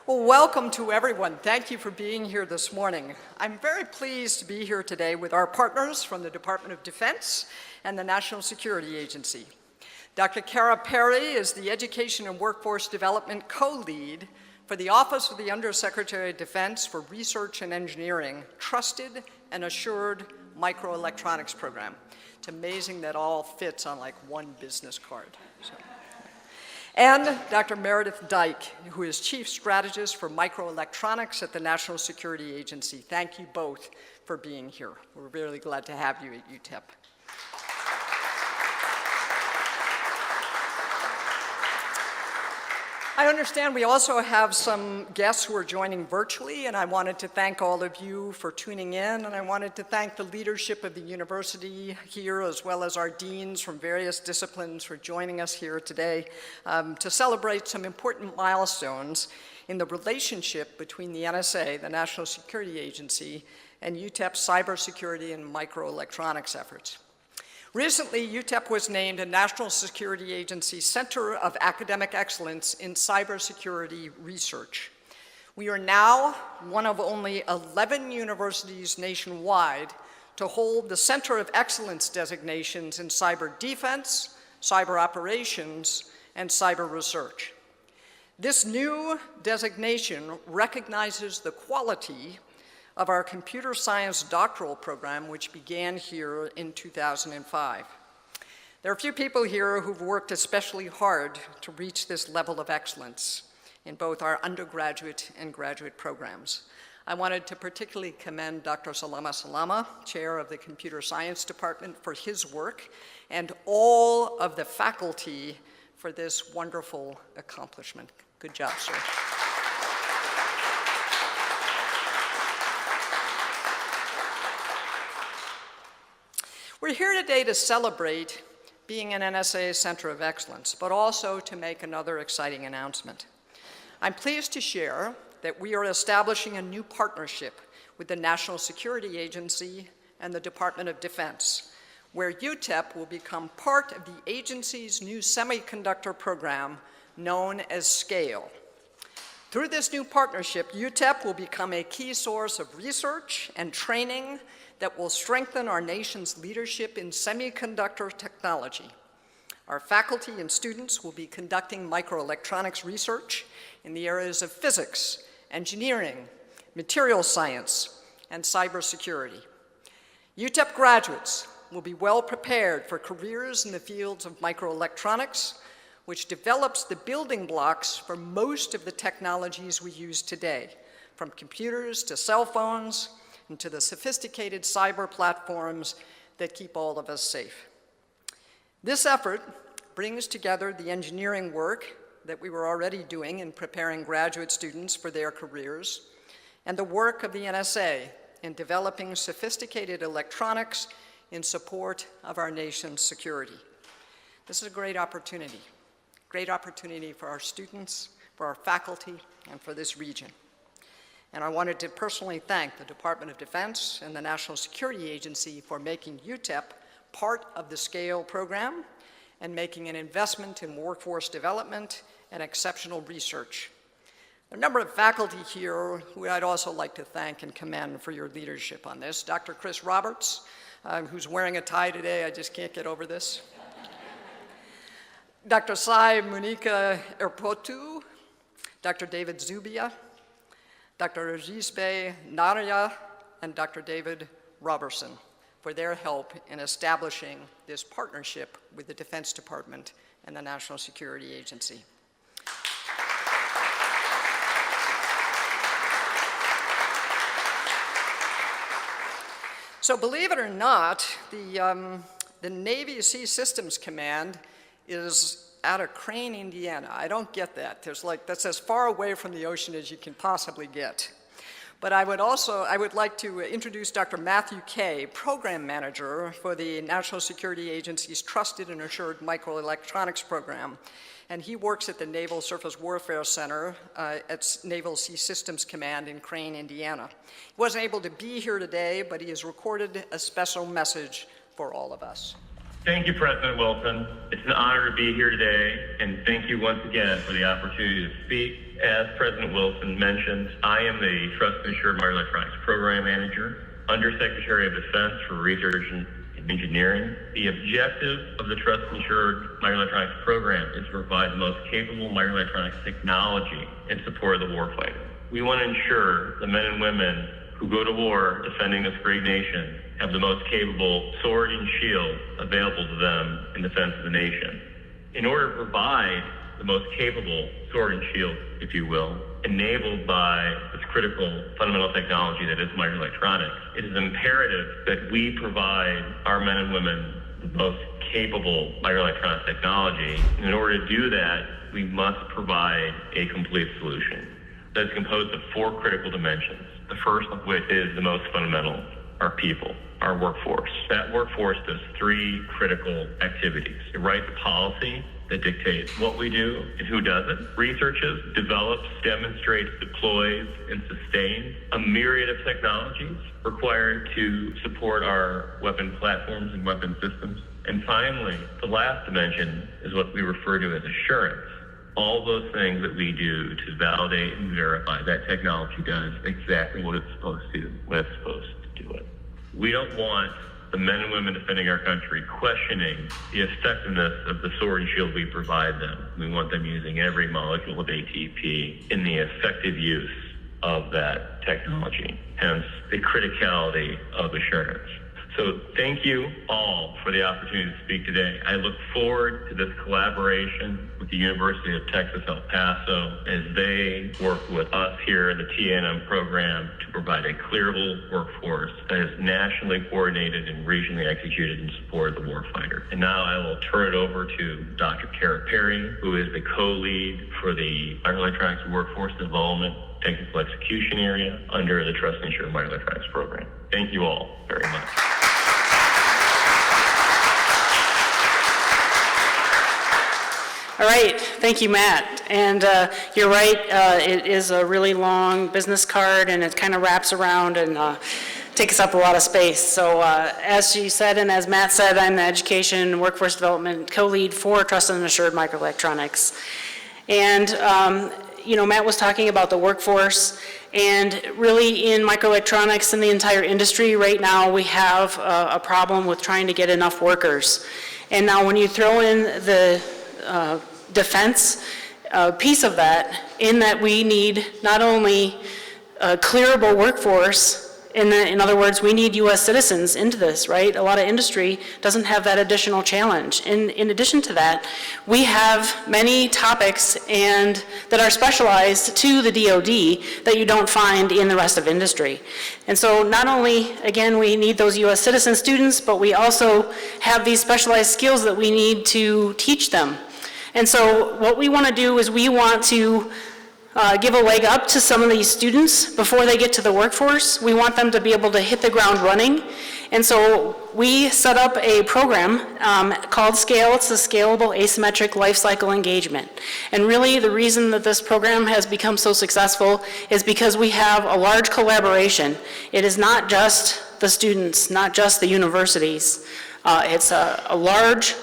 Well, welcome to everyone. Thank you for being here this morning. I'm very pleased to be here today with our partners from the Department of Defense and the National Security Agency. Dr. Kara Perry is the Education and Workforce Development co-lead for the Office of the Undersecretary of Defense for Research and Engineering, Trusted and Assured Microelectronics Program. It's amazing that all fits on like one business card. And Dr. Meredith Dyke, who is Chief Strategist for Microelectronics at the National Security Agency. Thank you both for being here. We're really glad to have you at UTEP. I understand we also have some guests who are joining virtually, and I wanted to thank all of you for tuning in, and I wanted to thank the leadership of the university here, as well as our deans from various disciplines for joining us here today to celebrate some important milestones in the relationship between the NSA, the National Security Agency, and UTEP's cybersecurity and microelectronics efforts. Recently, UTEP was named a National Security Agency Center of Academic Excellence in Cybersecurity Research. We are now one of only 11 universities nationwide to hold the Center of Excellence designations in cyber defense, cyber operations, and cyber research. This new designation recognizes the quality of our computer science doctoral program, which began here in 2005. There are a few people here who've worked especially hard to reach this level of excellence in both our undergraduate and graduate programs. I wanted to particularly commend Dr. Salama Salama, chair of the Computer Science Department, for his work, and all of the faculty for this wonderful accomplishment. Good job, sir. We're here today to celebrate being an NSA Center of Excellence, but also to make another exciting announcement. I'm pleased to share that we are establishing a new partnership with the National Security Agency and the Department of Defense, where UTEP will become part of the agency's new semiconductor program known as SCALE. Through this new partnership, UTEP will become a key source of research and training that will strengthen our nation's leadership in semiconductor technology. Our faculty and students will be conducting microelectronics research in the areas of physics, engineering, material science, and cybersecurity. UTEP graduates will be well prepared for careers in the fields of microelectronics, which develops the building blocks for most of the technologies we use today, from computers to cell phones, and to the sophisticated cyber platforms that keep all of us safe. This effort brings together the engineering work that we were already doing in preparing graduate students for their careers, and the work of the NSA in developing sophisticated electronics in support of our nation's security. This is a great opportunity for our students, for our faculty, and for this region. And I wanted to personally thank the Department of Defense and the National Security Agency for making UTEP part of the SCALE program and making an investment in workforce development and exceptional research. There are a number of faculty here who I'd also like to thank and commend for your leadership on this. Dr. Chris Roberts, who's wearing a tie today, I just can't get over this. Dr. Sai Munika Erpotu, Dr. David Zubia, Dr. Rizbe Narya, and Dr. David Robertson for their help in establishing this partnership with the Defense Department and the National Security Agency. So believe it or not, the Navy Sea Systems Command is out of Crane, Indiana. I don't get that. That's as far away from the ocean as you can possibly get. But I would like to introduce Dr. Matthew Kay, Program Manager for the National Security Agency's Trusted and Assured Microelectronics Program. And he works at the Naval Surface Warfare Center at Naval Sea Systems Command in Crane, Indiana. He wasn't able to be here today, but he has recorded a special message for all of us. Thank you, President Wilson. It's an honor to be here today, and thank you once again for the opportunity to speak. As President Wilson mentioned, I am the Trust and Assured Microelectronics Program Manager, Undersecretary of Defense for Research and Engineering. The objective of the Trust and Assured Microelectronics Program is to provide the most capable microelectronics technology in support of the warfighter. We want to ensure the men and women who go to war defending this great nation have the most capable sword and shield available to them in defense of the nation. In order to provide the most capable sword and shield, if you will, enabled by this critical fundamental technology that is microelectronics, it is imperative that we provide our men and women the most capable microelectronic technology. And in order to do that, we must provide a complete solution that is composed of 4 critical dimensions. The first of which is the most fundamental, our people, our workforce. That workforce does 3 critical activities. It writes policy that dictates what we do and who does it, researches, develops, demonstrates, deploys, and sustains a myriad of technologies required to support our weapon platforms and weapon systems. And finally, the last dimension is what we refer to as assurance. All those things that we do to validate and verify that technology does exactly what it's supposed to, when it's supposed to do it. We don't want the men and women defending our country questioning the effectiveness of the sword and shield we provide them. We want them using every molecule of ATP in the effective use of that technology, hence the criticality of assurance. So thank you all for the opportunity to speak today. I look forward to this collaboration with the University of Texas El Paso as they work with us here in the TNM program to provide a clearable workforce that is nationally coordinated and regionally executed in support of the warfighter. And now I will turn it over to Dr. Kara Perry, who is the co-lead for the Microelectronics Workforce Development Technical Execution Area under the Trust and Assured Microelectronics Program. Thank you all very much. All right, thank you, Matt. And you're right, it is a really long business card, and it kind of wraps around and takes up a lot of space. So as she said, and as Matt said, I'm the Education and Workforce Development co-lead for Trusted and Assured Microelectronics. And you know, Matt was talking about the workforce, and really in microelectronics and the entire industry right now, we have a problem with trying to get enough workers. And now when you throw in the defense piece of that, in that we need not only a clearable workforce, in other words, we need U.S. citizens into this, right? A lot of industry doesn't have that additional challenge. In addition to that, we have many topics and that are specialized to the DoD that you don't find in the rest of industry. And so not only, again, we need those U.S. citizen students, but we also have these specialized skills that we need to teach them. And so what we want to do is we want to give a leg up to some of these students before they get to the workforce. We want them to be able to hit the ground running. And so we set up a program called SCALE. It's the Scalable Asymmetric Lifecycle Engagement. And really the reason that this program has become so successful is because we have a large collaboration. It is not just the students, not just the universities. It's a large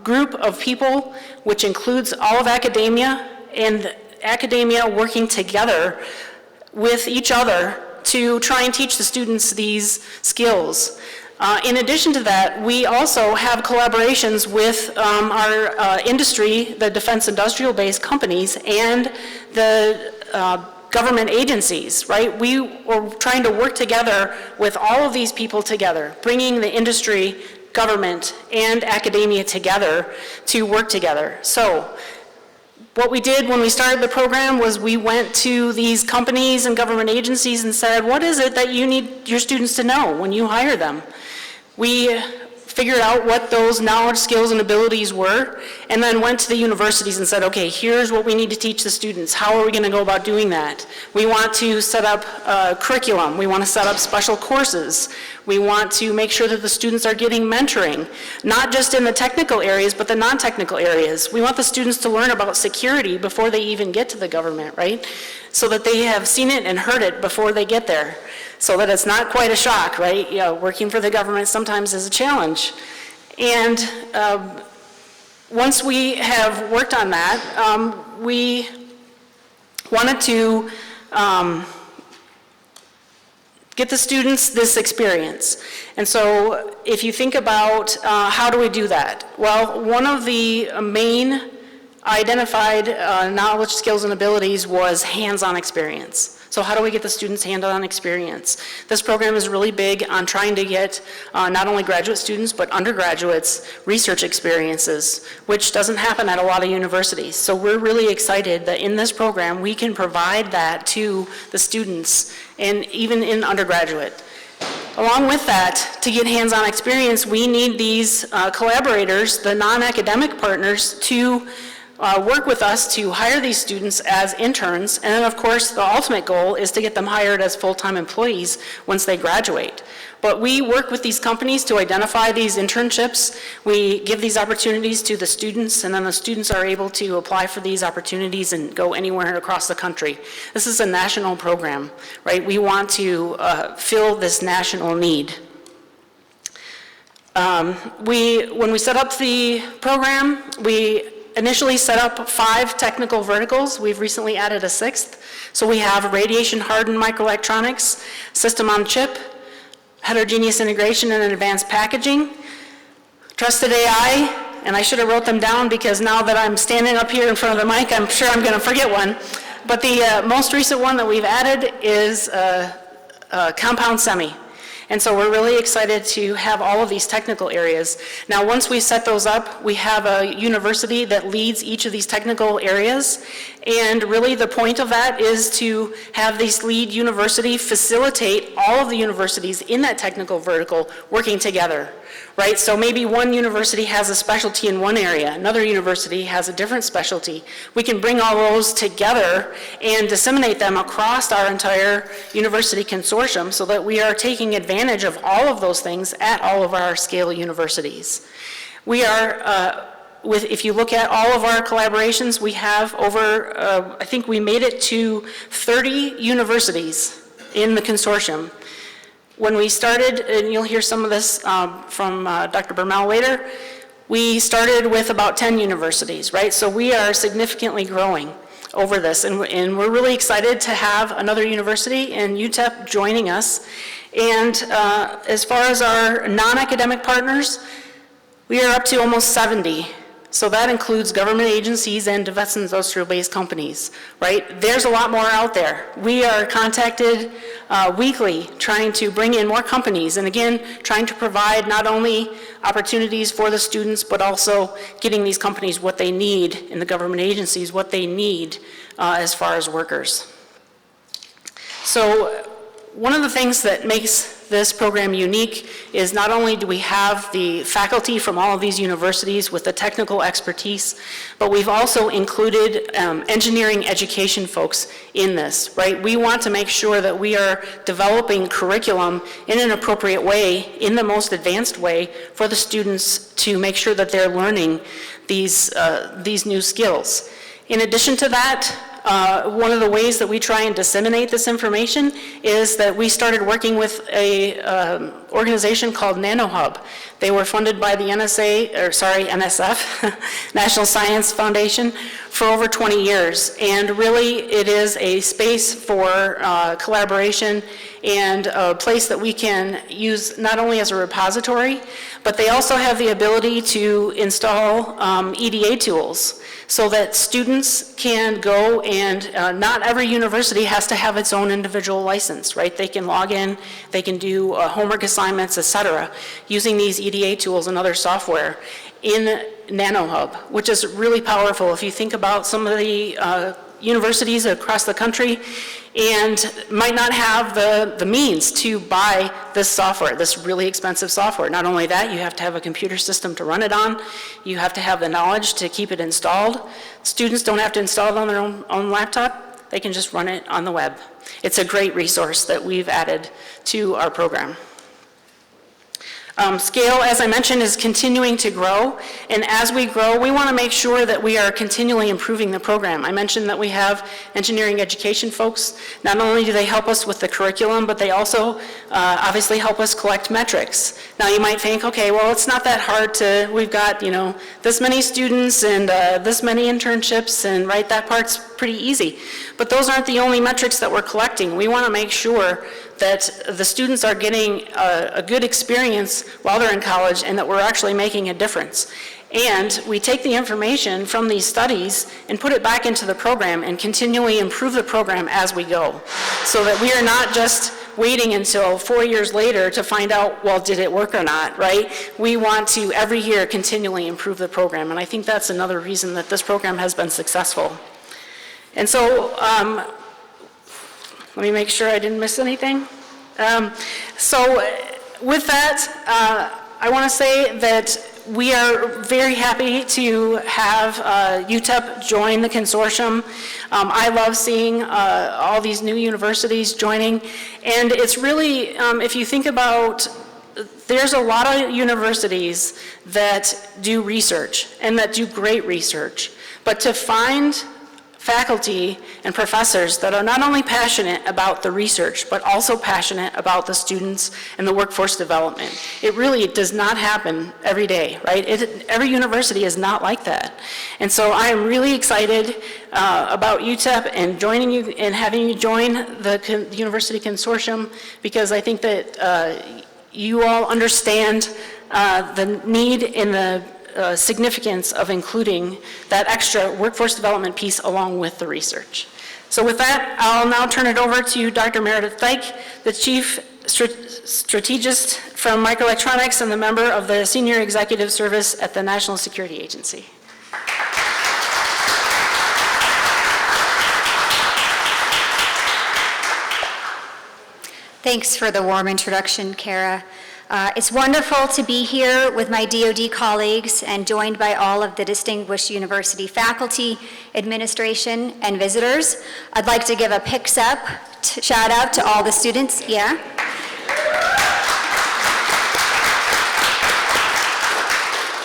group of people, which includes all of academia, and academia working together with each other to try and teach the students these skills. In addition to that, we also have collaborations with our industry, the defense industrial based companies, and the government agencies, right? We were trying to work together with all of these people together, bringing the industry, government, and academia together to work together. So what we did when we started the program was we went to these companies and government agencies and said, what is it that you need your students to know when you hire them? We figured out what those knowledge, skills, and abilities were, and then went to the universities and said, okay, here's what we need to teach the students. How are we going to go about doing that? We want to set up a curriculum. We want to set up special courses. We want to make sure that the students are getting mentoring, not just in the technical areas, but the non-technical areas. We want the students to learn about security before they even get to the government, right? So that they have seen it and heard it before they get there, so that it's not quite a shock, right? You know, working for the government sometimes is a challenge. And once we have worked on that, we wanted to get the students this experience. And so if you think about how do we do that? Well, one of the main identified knowledge, skills, and abilities was hands-on experience. So how do we get the students hands-on experience? This program is really big on trying to get not only graduate students, but undergraduates research experiences, which doesn't happen at a lot of universities. So we're really excited that in this program, we can provide that to the students, and even in undergraduate. Along with that, to get hands-on experience, we need these collaborators, the non-academic partners, to work with us to hire these students as interns, and then of course the ultimate goal is to get them hired as full-time employees once they graduate. But we work with these companies to identify these internships. We give these opportunities to the students, and then the students are able to apply for these opportunities and go anywhere across the country. This is a national program, right? We want to fill this national need. When we set up the program, we initially set up 5 technical verticals. We've recently added a 6th. So we have radiation hardened microelectronics, system on chip, heterogeneous integration and advanced packaging, trusted AI, and I should have wrote them down because now that I'm standing up here in front of the mic, I'm sure I'm going to forget one. But the most recent one that we've added is compound semi. And so we're really excited to have all of these technical areas. Now, once we set those up, we have a university that leads each of these technical areas. And really the point of that is to have this lead university facilitate all of the universities in that technical vertical working together, right? So maybe one university has a specialty in one area, another university has a different specialty. We can bring all those together and disseminate them across our entire university consortium so that we are taking advantage of all of those things at all of our scale universities. We are, if you look at all of our collaborations, we have over, I think we made it to 30 universities in the consortium. When we started, and you'll hear some of this from Dr. Bermel later, we started with about 10 universities, right? So we are significantly growing over this, and we're really excited to have another university in UTEP joining us. And as far as our non-academic partners, we are up to almost 70. So that includes government agencies and defense industrial-based companies, right? There's a lot more out there. We are contacted weekly trying to bring in more companies, and again, trying to provide not only opportunities for the students, but also getting these companies what they need, in the government agencies, what they need as far as workers. So one of the things that makes this program unique is not only do we have the faculty from all of these universities with the technical expertise, but we've also included engineering education folks in this, right? We want to make sure that we are developing curriculum in an appropriate way, in the most advanced way, for the students to make sure that they're learning these new skills. In addition to that, one of the ways that we try and disseminate this information is that we started working with a organization called NanoHub. They were funded by the NSF, National Science Foundation, for over 20 years. And really, it is a space for collaboration and a place that we can use not only as a repository, but they also have the ability to install EDA tools so that students can go and not every university has to have its own individual license, right? They can log in, they can do homework assignments, etc., using these EDA tools and other software in NanoHub, which is really powerful. If you think about some of the universities across the country and might not have the means to buy this software, this really expensive software. Not only that, you have to have a computer system to run it on. You have to have the knowledge to keep it installed. Students don't have to install it on their own laptop. They can just run it on the web. It's a great resource that we've added to our program. Scale, as I mentioned, is continuing to grow, and as we grow, we want to make sure that we are continually improving the program. I mentioned that we have engineering education folks. Not only do they help us with the curriculum, but they also obviously help us collect metrics. Now you might think, okay, well, it's not that hard to, we've got, you know, this many students and this many internships, and right, that part's pretty easy. But those aren't the only metrics that we're collecting. We want to make sure that the students are getting a good experience while they're in college and that we're actually making a difference. And we take the information from these studies and put it back into the program and continually improve the program as we go, so that we are not just waiting until 4 years later to find out, well, did it work or not, right? We want to every year continually improve the program, and I think that's another reason that this program has been successful. And so, let me make sure I didn't miss anything. So with that, I want to say that we are very happy to have UTEP join the consortium. I love seeing all these new universities joining, and it's really, if you think about, there's a lot of universities that do research and that do great research, but to find faculty and professors that are not only passionate about the research, but also passionate about the students and the workforce development. It really does not happen every day, right? Every university is not like that. And so I am really excited about UTEP and joining you and having you join the University Consortium, because I think that you all understand the need in the significance of including that extra workforce development piece along with the research. So with that, I'll now turn it over to Dr. Meredith Dyke, the Chief Strategist from Microelectronics and the member of the Senior Executive Service at the National Security Agency. Thanks for the warm introduction, Kara. It's wonderful to be here with my DoD colleagues and joined by all of the distinguished university faculty, administration, and visitors. I'd like to give a picks up shout out to all the students. Yeah.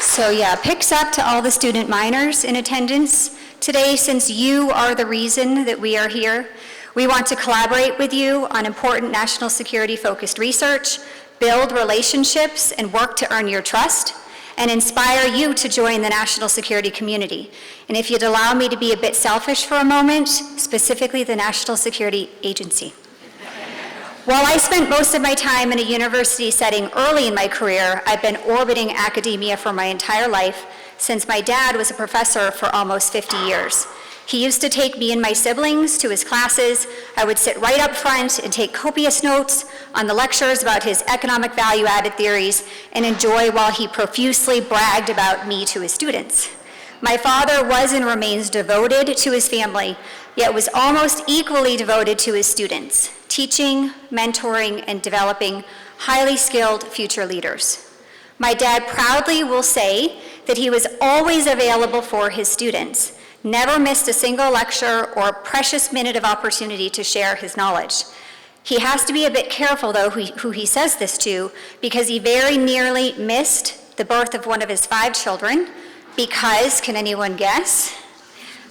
So yeah, picks up to all the student minors in attendance today, since you are the reason that we are here. We want to collaborate with you on important national security focused research, build relationships, and work to earn your trust, and inspire you to join the national security community. And if you'd allow me to be a bit selfish for a moment, specifically the National Security Agency. While I spent most of my time in a university setting early in my career, I've been orbiting academia for my entire life, since my dad was a professor for almost 50 years. He used to take me and my siblings to his classes. I would sit right up front and take copious notes on the lectures about his economic value-added theories and enjoy while he profusely bragged about me to his students. My father was and remains devoted to his family, yet was almost equally devoted to his students, teaching, mentoring, and developing highly skilled future leaders. My dad proudly will say that he was always available for his students, never missed a single lecture or precious minute of opportunity to share his knowledge. He has to be a bit careful, though, who he says this to, because he very nearly missed the birth of one of his 5 children because, can anyone guess?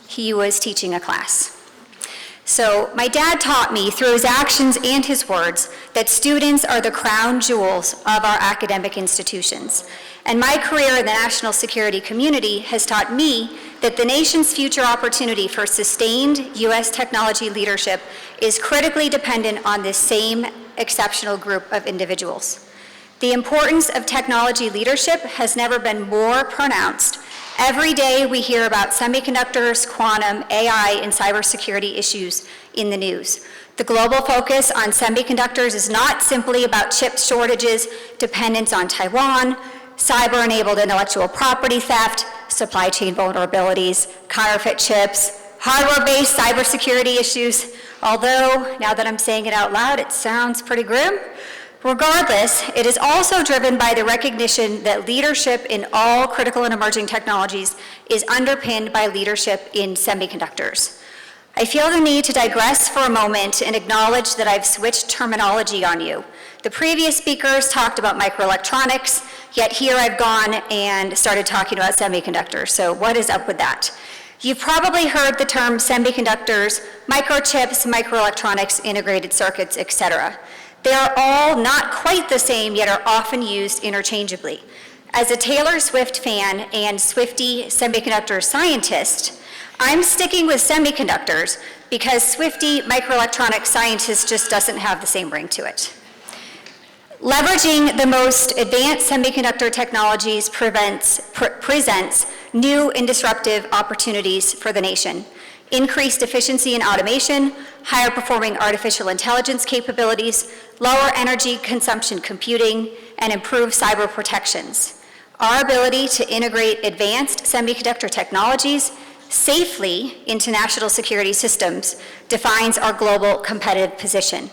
He was teaching a class. So my dad taught me through his actions and his words that students are the crown jewels of our academic institutions. And my career in the national security community has taught me that the nation's future opportunity for sustained U.S. technology leadership is critically dependent on this same exceptional group of individuals. The importance of technology leadership has never been more pronounced. Every day we hear about semiconductors, quantum, AI, and cybersecurity issues in the news. The global focus on semiconductors is not simply about chip shortages, dependence on Taiwan, cyber-enabled intellectual property theft, supply chain vulnerabilities, counterfeit chips, hardware-based cybersecurity issues, although, now that I'm saying it out loud, it sounds pretty grim. Regardless, it is also driven by the recognition that leadership in all critical and emerging technologies is underpinned by leadership in semiconductors. I feel the need to digress for a moment and acknowledge that I've switched terminology on you. The previous speakers talked about microelectronics, yet here I've gone and started talking about semiconductors. So what is up with that? You've probably heard the term semiconductors, microchips, microelectronics, integrated circuits, etc. They are all not quite the same, yet are often used interchangeably. As a Taylor Swift fan and Swiftie semiconductor scientist, I'm sticking with semiconductors because Swiftie microelectronic scientist just doesn't have the same ring to it. Leveraging the most advanced semiconductor technologies presents new and disruptive opportunities for the nation. Increased efficiency and automation, higher performing artificial intelligence capabilities, lower energy consumption computing, and improved cyber protections. Our ability to integrate advanced semiconductor technologies safely into national security systems defines our global competitive position.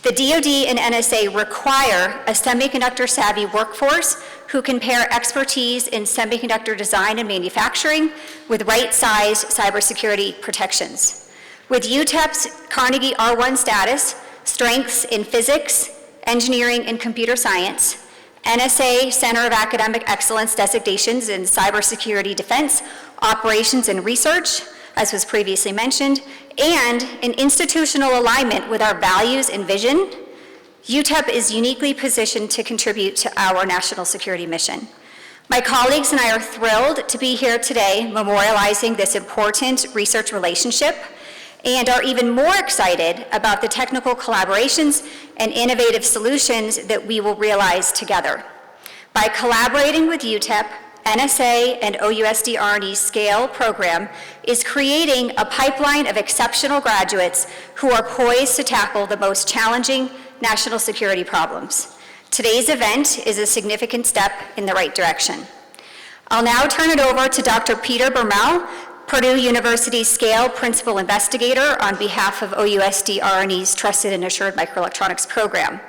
The DoD and NSA require a semiconductor-savvy workforce who can pair expertise in semiconductor design and manufacturing with right-sized cybersecurity protections. With UTEP's Carnegie R1 status, strengths in physics, engineering, and computer science, NSA Center of Academic Excellence designations in cybersecurity defense, operations, and research, as was previously mentioned, and an institutional alignment with our values and vision, UTEP is uniquely positioned to contribute to our national security mission. My colleagues and I are thrilled to be here today memorializing this important research relationship and are even more excited about the technical collaborations and innovative solutions that we will realize together. By collaborating with UTEP, NSA and OUSD R&D's SCALE program is creating a pipeline of exceptional graduates who are poised to tackle the most challenging national security problems. Today's event is a significant step in the right direction. I'll now turn it over to Dr. Peter Bermel, Purdue University's SCALE Principal Investigator on behalf of OUSD R&D's Trusted and Assured Microelectronics program.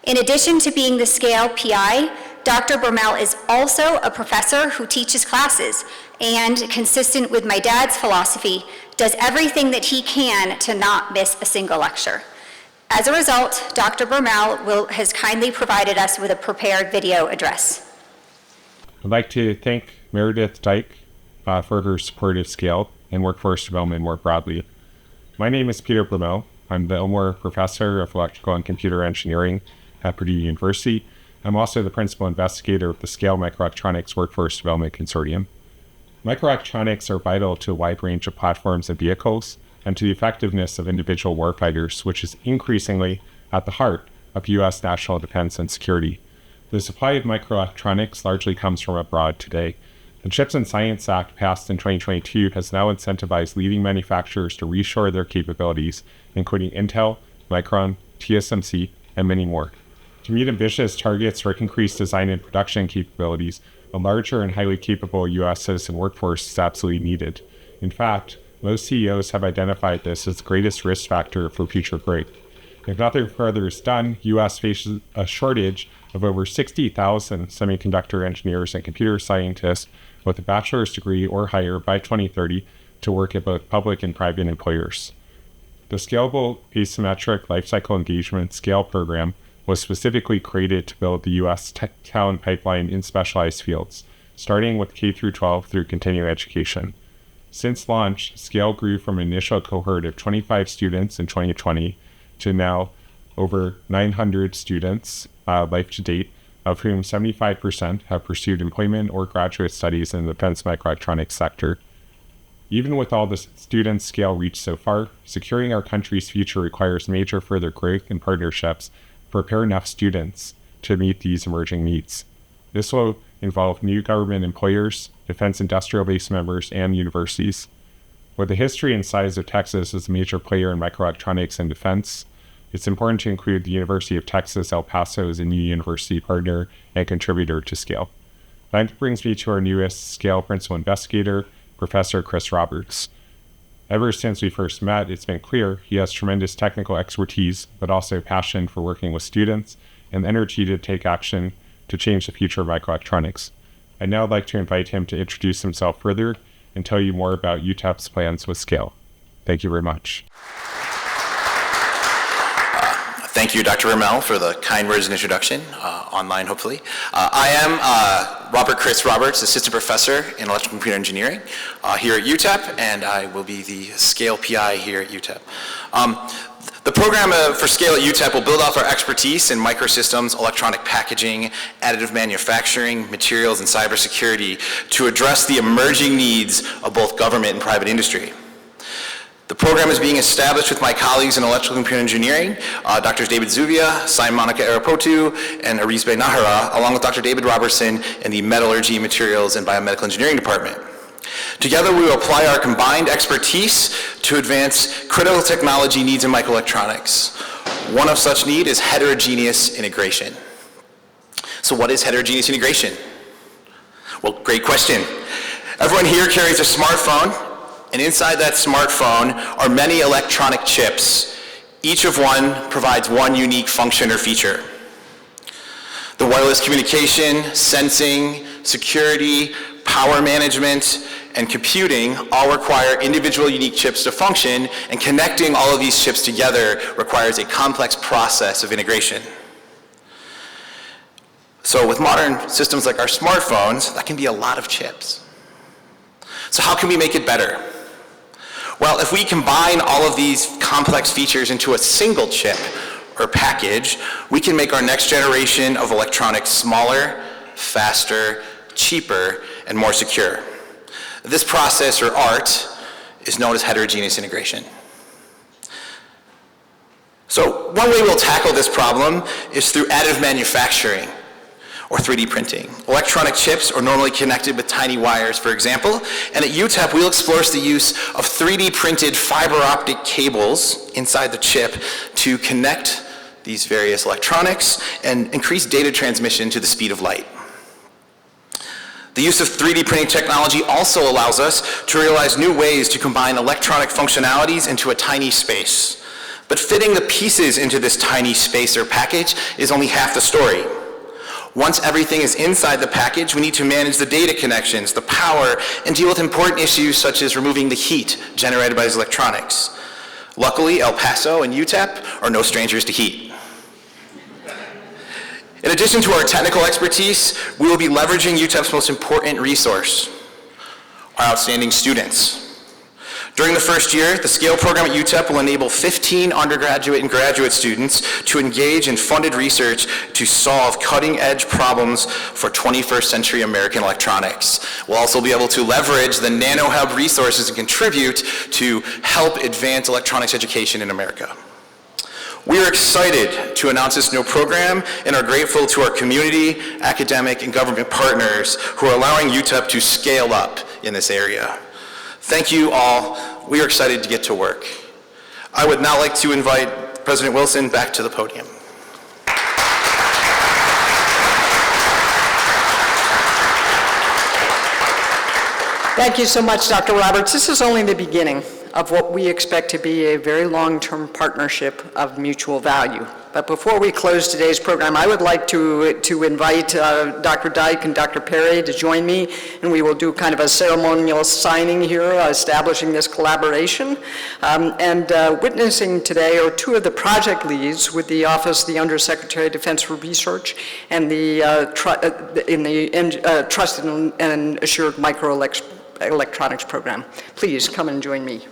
In addition to being the SCALE PI, Dr. Bermel is also a professor who teaches classes and, consistent with my dad's philosophy, does everything that he can to not miss a single lecture. As a result, Dr. Bermel has kindly provided us with a prepared video address. I'd like to thank Meredith Dyke for her support of SCALE and workforce development more broadly. My name is Peter Bermel. I'm the Elmore Professor of Electrical and Computer Engineering at Purdue University. I'm also the principal investigator of the SCALE Microelectronics Workforce Development Consortium. Microelectronics are vital to a wide range of platforms and vehicles and to the effectiveness of individual warfighters, which is increasingly at the heart of U.S. national defense and security. The supply of microelectronics largely comes from abroad today. The CHIPS and Science Act passed in 2022 has now incentivized leading manufacturers to reshore their capabilities, including Intel, Micron, TSMC, and many more. To meet ambitious targets for increased design and production capabilities, a larger and highly capable U.S. citizen workforce is absolutely needed. In fact, most CEOs have identified this as the greatest risk factor for future growth. If nothing further is done, U.S. faces a shortage of over 60,000 semiconductor engineers and computer scientists with a bachelor's degree or higher by 2030 to work at both public and private employers. The Scalable Asymmetric Lifecycle Engagement SCALE program was specifically created to build the U.S. tech talent pipeline in specialized fields, starting with K-12 through continuing education. Since launch, SCALE grew from an initial cohort of 25 students in 2020 to now over 900 students life to date, of whom 75% have pursued employment or graduate studies in the defense microelectronics sector. Even with all the students SCALE reached so far, securing our country's future requires major further growth and partnerships to prepare enough students to meet these emerging needs. This will involve new government employers, defense industrial base members, and universities. With the history and size of Texas as a major player in microelectronics and defense, it's important to include the University of Texas El Paso as a new university partner and contributor to SCALE. That brings me to our newest SCALE principal investigator, Professor Chris Roberts. Ever since we first met, it's been clear he has tremendous technical expertise, but also passion for working with students and energy to take action to change the future of microelectronics. I'd now like to invite him to introduce himself further and tell you more about UTEP's plans with SCALE. Thank you very much. Thank you, Dr. Ramel, for the kind words and introduction, online hopefully. I am Robert Chris Roberts, Assistant Professor in Electrical Computer Engineering here at UTEP, and I will be the Scale PI here at UTEP. The program for Scale at UTEP will build off our expertise in microsystems, electronic packaging, additive manufacturing, materials, and cybersecurity to address the emerging needs of both government and private industry. The program is being established with my colleagues in electrical computer engineering, Drs. David Zuvia, Monica Arapotu, and Arizbe Nahara, along with Dr. David Robertson in the Metallurgy, Materials, and Biomedical Engineering Department. Together, we will apply our combined expertise to advance critical technology needs in microelectronics. One of such need is heterogeneous integration. So what is heterogeneous integration? Well, great question. Everyone here carries a smartphone, and inside that smartphone are many electronic chips. Each of one provides one unique function or feature. The wireless communication, sensing, security, power management, and computing all require individual unique chips to function, and connecting all of these chips together requires a complex process of integration. So with modern systems like our smartphones, that can be a lot of chips. So how can we make it better? Well, if we combine all of these complex features into a single chip or package, we can make our next generation of electronics smaller, faster, cheaper, and more secure. This process, or art, is known as heterogeneous integration. So one way we'll tackle this problem is through additive manufacturing, or 3D printing. Electronic chips are normally connected with tiny wires, for example, and at UTEP we'll explore the use of 3D printed fiber optic cables inside the chip to connect these various electronics and increase data transmission to the speed of light. The use of 3D printing technology also allows us to realize new ways to combine electronic functionalities into a tiny space. But fitting the pieces into this tiny space or package is only half the story. Once everything is inside the package, we need to manage the data connections, the power, and deal with important issues such as removing the heat generated by these electronics. Luckily, El Paso and UTEP are no strangers to heat. In addition to our technical expertise, we will be leveraging UTEP's most important resource, our outstanding students. During the first year, the SCALE program at UTEP will enable 15 undergraduate and graduate students to engage in funded research to solve cutting-edge problems for 21st century American electronics. We'll also be able to leverage the NanoHub resources and contribute to help advance electronics education in America. We are excited to announce this new program and are grateful to our community, academic, and government partners who are allowing UTEP to scale up in this area. Thank you all. We are excited to get to work. I would now like to invite President Wilson back to the podium. Thank you so much, Dr. Roberts. This is only the beginning of what we expect to be a very long-term partnership of mutual value. But before we close today's program, I would like to invite Dr. Dyke and Dr. Perry to join me, and we will do kind of a ceremonial signing here, establishing this collaboration. Witnessing today are two of the project leads with the Office of the Undersecretary of Defense for Research and the Trusted and Assured Microelectronics Program. Please come and join me.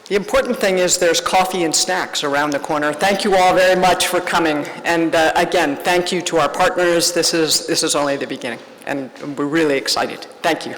The important thing is there's coffee and snacks around the corner. Thank you all very much for coming. And again, thank you to our partners. This is only the beginning, and we're really excited. Thank you.